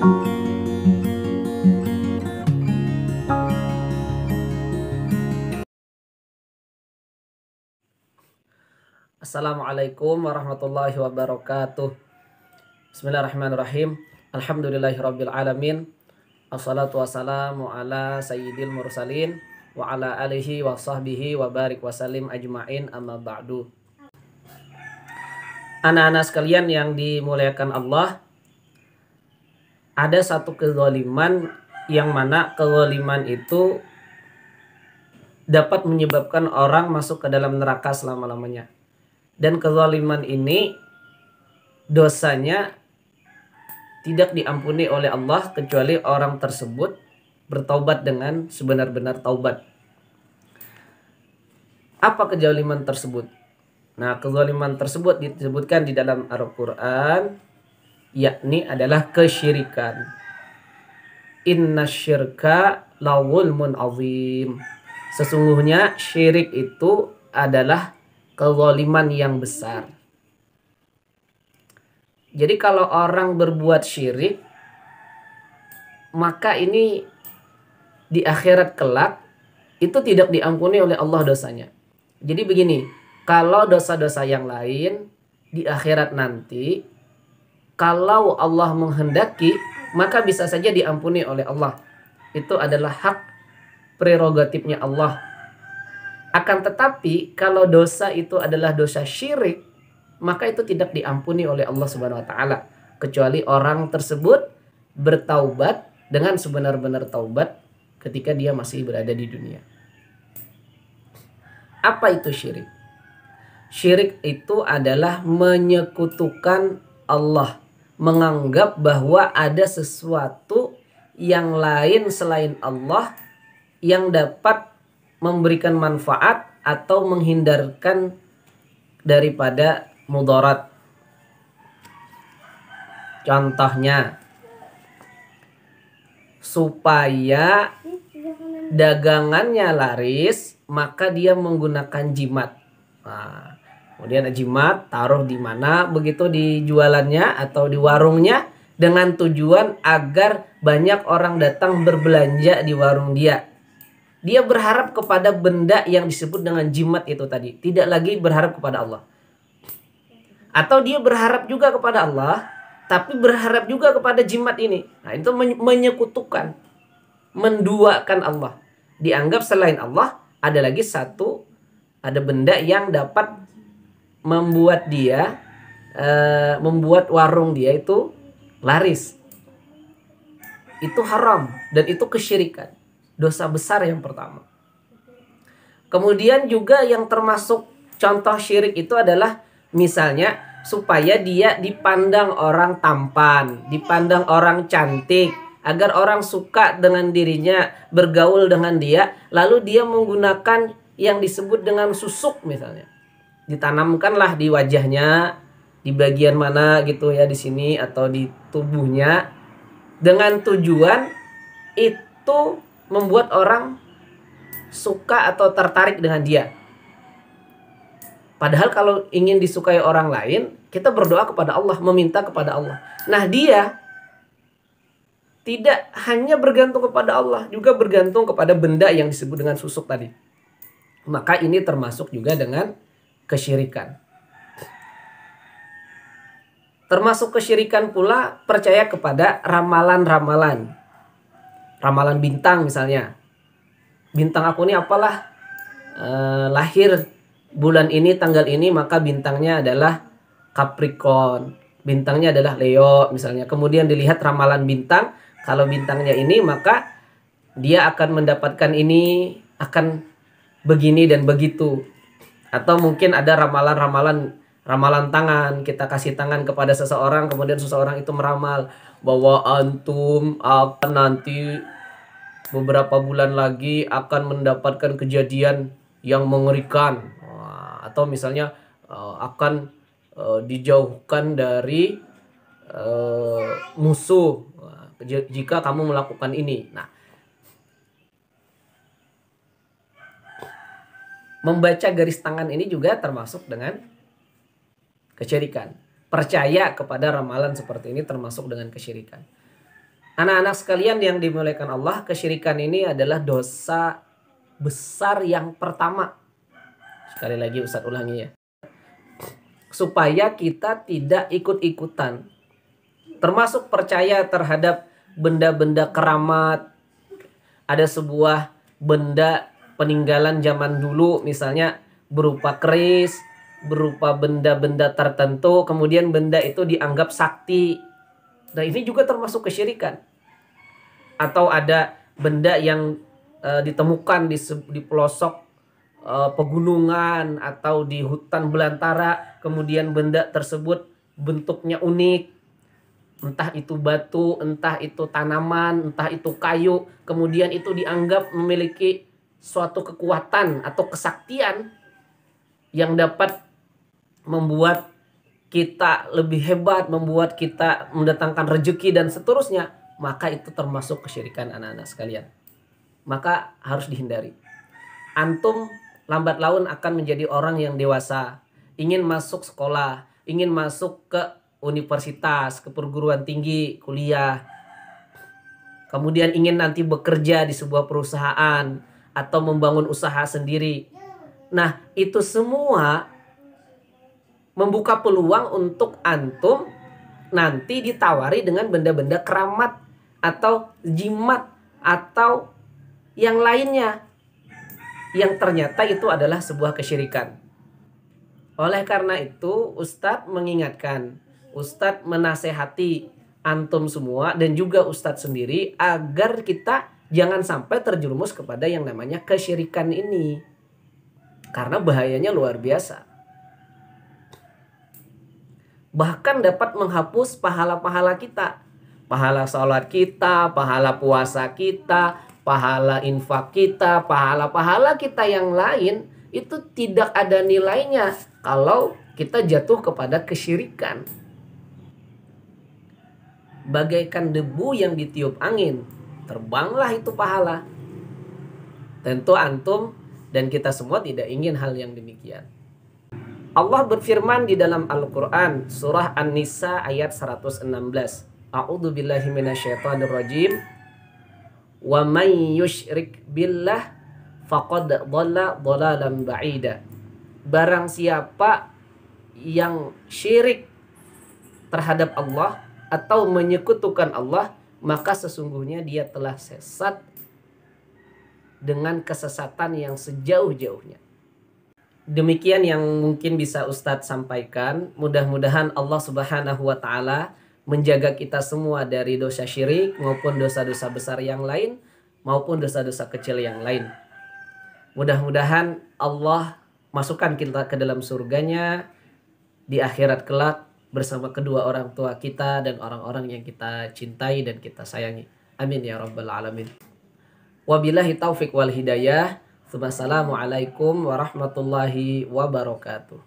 Assalamualaikum warahmatullahi wabarakatuh. Bismillahirrahmanirrahim. Alhamdulillahirabbil alamin. Assalatu wassalamu ala sayyidil mursalin wa ala alihi wa sahbihi wa barik wasallim ajmain, amma ba'du. Anak-anak sekalian yang dimuliakan Allah, ada satu kezaliman yang mana kezaliman itu dapat menyebabkan orang masuk ke dalam neraka selama-lamanya. Dan kezaliman ini dosanya tidak diampuni oleh Allah kecuali orang tersebut bertaubat dengan sebenar-benar taubat. Apa kezaliman tersebut? Nah, kezaliman tersebut disebutkan di dalam Al-Quran, yakni adalah kesyirikan. Inna syirka lawulmun azim. Sesungguhnya syirik itu adalah kezaliman yang besar. Jadi kalau orang berbuat syirik, maka ini di akhirat kelak itu tidak diampuni oleh Allah dosanya. Jadi begini, kalau dosa-dosa yang lain di akhirat nanti, kalau Allah menghendaki, maka bisa saja diampuni oleh Allah. Itu adalah hak prerogatifnya Allah. Akan tetapi kalau dosa itu adalah dosa syirik, maka itu tidak diampuni oleh Allah Subhanahu wa taala kecuali orang tersebut bertaubat dengan sebenar-benar taubat ketika dia masih berada di dunia. Apa itu syirik? Syirik itu adalah menyekutukan Allah, menganggap bahwa ada sesuatu yang lain selain Allah yang dapat memberikan manfaat atau menghindarkan daripada mudarat. Contohnya, supaya dagangannya laris, maka dia menggunakan jimat. Nah, kemudian jimat taruh di mana begitu di jualannya atau di warungnya dengan tujuan agar banyak orang datang berbelanja di warung dia. Dia berharap kepada benda yang disebut dengan jimat itu tadi. Tidak lagi berharap kepada Allah. Atau dia berharap juga kepada Allah, tapi berharap juga kepada jimat ini. Nah, itu menyekutukan, menduakan Allah. Dianggap selain Allah ada lagi satu, ada benda yang dapat membuat dia, membuat warung dia itu laris. Itu haram dan itu kesyirikan. Dosa besar yang pertama. Kemudian juga yang termasuk contoh syirik itu adalah misalnya supaya dia dipandang orang tampan, dipandang orang cantik, agar orang suka dengan dirinya, bergaul dengan dia, lalu dia menggunakan yang disebut dengan susuk misalnya. Ditanamkanlah di wajahnya, di bagian mana gitu ya, di sini atau di tubuhnya, dengan tujuan itu membuat orang suka atau tertarik dengan dia. Padahal kalau ingin disukai orang lain, kita berdoa kepada Allah, meminta kepada Allah. Nah, dia tidak hanya bergantung kepada Allah, juga bergantung kepada benda yang disebut dengan susuk tadi. Maka ini termasuk juga dengan kesyirikan. Termasuk kesyirikan pula percaya kepada ramalan-ramalan. Ramalan bintang misalnya. Bintang aku ini apalah, lahir bulan ini, tanggal ini, maka bintangnya adalah Capricorn. Bintangnya adalah Leo misalnya. Kemudian dilihat ramalan bintang. Kalau bintangnya ini, maka dia akan mendapatkan ini, akan begini dan begitu. Atau mungkin ada ramalan tangan. Kita kasih tangan kepada seseorang, kemudian seseorang itu meramal bahwa antum akan nanti beberapa bulan lagi akan mendapatkan kejadian yang mengerikan. Atau misalnya akan dijauhkan dari musuh jika kamu melakukan ini. Nah, membaca garis tangan ini juga termasuk dengan kesyirikan. Percaya kepada ramalan seperti ini termasuk dengan kesyirikan. Anak-anak sekalian yang dimuliakan Allah, kesyirikan ini adalah dosa besar yang pertama. Sekali lagi Ustadz ulangi ya. Supaya kita tidak ikut-ikutan. Termasuk percaya terhadap benda-benda keramat. Ada sebuah benda peninggalan zaman dulu, misalnya berupa keris, berupa benda-benda tertentu, kemudian benda itu dianggap sakti. Nah, ini juga termasuk kesyirikan. Atau ada benda yang ditemukan di pelosok pegunungan atau di hutan belantara, kemudian benda tersebut bentuknya unik, entah itu batu, entah itu tanaman, entah itu kayu, kemudian itu dianggap memiliki suatu kekuatan atau kesaktian yang dapat membuat kita lebih hebat, membuat kita mendatangkan rezeki dan seterusnya, maka itu termasuk kesyirikan anak-anak sekalian. Maka harus dihindari. Antum lambat laun akan menjadi orang yang dewasa, ingin masuk sekolah, ingin masuk ke universitas, ke perguruan tinggi, kuliah. Kemudian ingin nanti bekerja di sebuah perusahaan atau membangun usaha sendiri. Nah, itu semua membuka peluang untuk antum nanti ditawari dengan benda-benda keramat atau jimat atau yang lainnya, yang ternyata itu adalah sebuah kesyirikan. Oleh karena itu, Ustadz mengingatkan, Ustadz menasehati antum semua dan juga Ustadz sendiri agar kita jangan sampai terjerumus kepada yang namanya kesyirikan ini. Karena bahayanya luar biasa. Bahkan dapat menghapus pahala-pahala kita. Pahala sholat kita, pahala puasa kita, pahala infak kita, pahala-pahala kita yang lain itu tidak ada nilainya kalau kita jatuh kepada kesyirikan. Bagaikan debu yang ditiup angin, terbanglah itu pahala. Tentu antum dan kita semua tidak ingin hal yang demikian. Allah berfirman di dalam Al-Quran surah An-Nisa ayat 116. A'udzu billahi minasyaitonir rajim. Wa may yusyrik billah faqad dhalla dhalalan ba'ida. Barang siapa yang syirik terhadap Allah atau menyekutukan Allah, maka sesungguhnya dia telah sesat dengan kesesatan yang sejauh-jauhnya. Demikian yang mungkin bisa Ustadz sampaikan. Mudah-mudahan Allah Subhanahu wa Ta'ala menjaga kita semua dari dosa syirik maupun dosa-dosa besar yang lain maupun dosa-dosa kecil yang lain. Mudah-mudahan Allah masukkan kita ke dalam surganya di akhirat kelak bersama kedua orang tua kita dan orang-orang yang kita cintai dan kita sayangi. Amin ya rabbal alamin. Wabillahi taufik wal hidayah. Wassalamualaikum warahmatullahi wabarakatuh.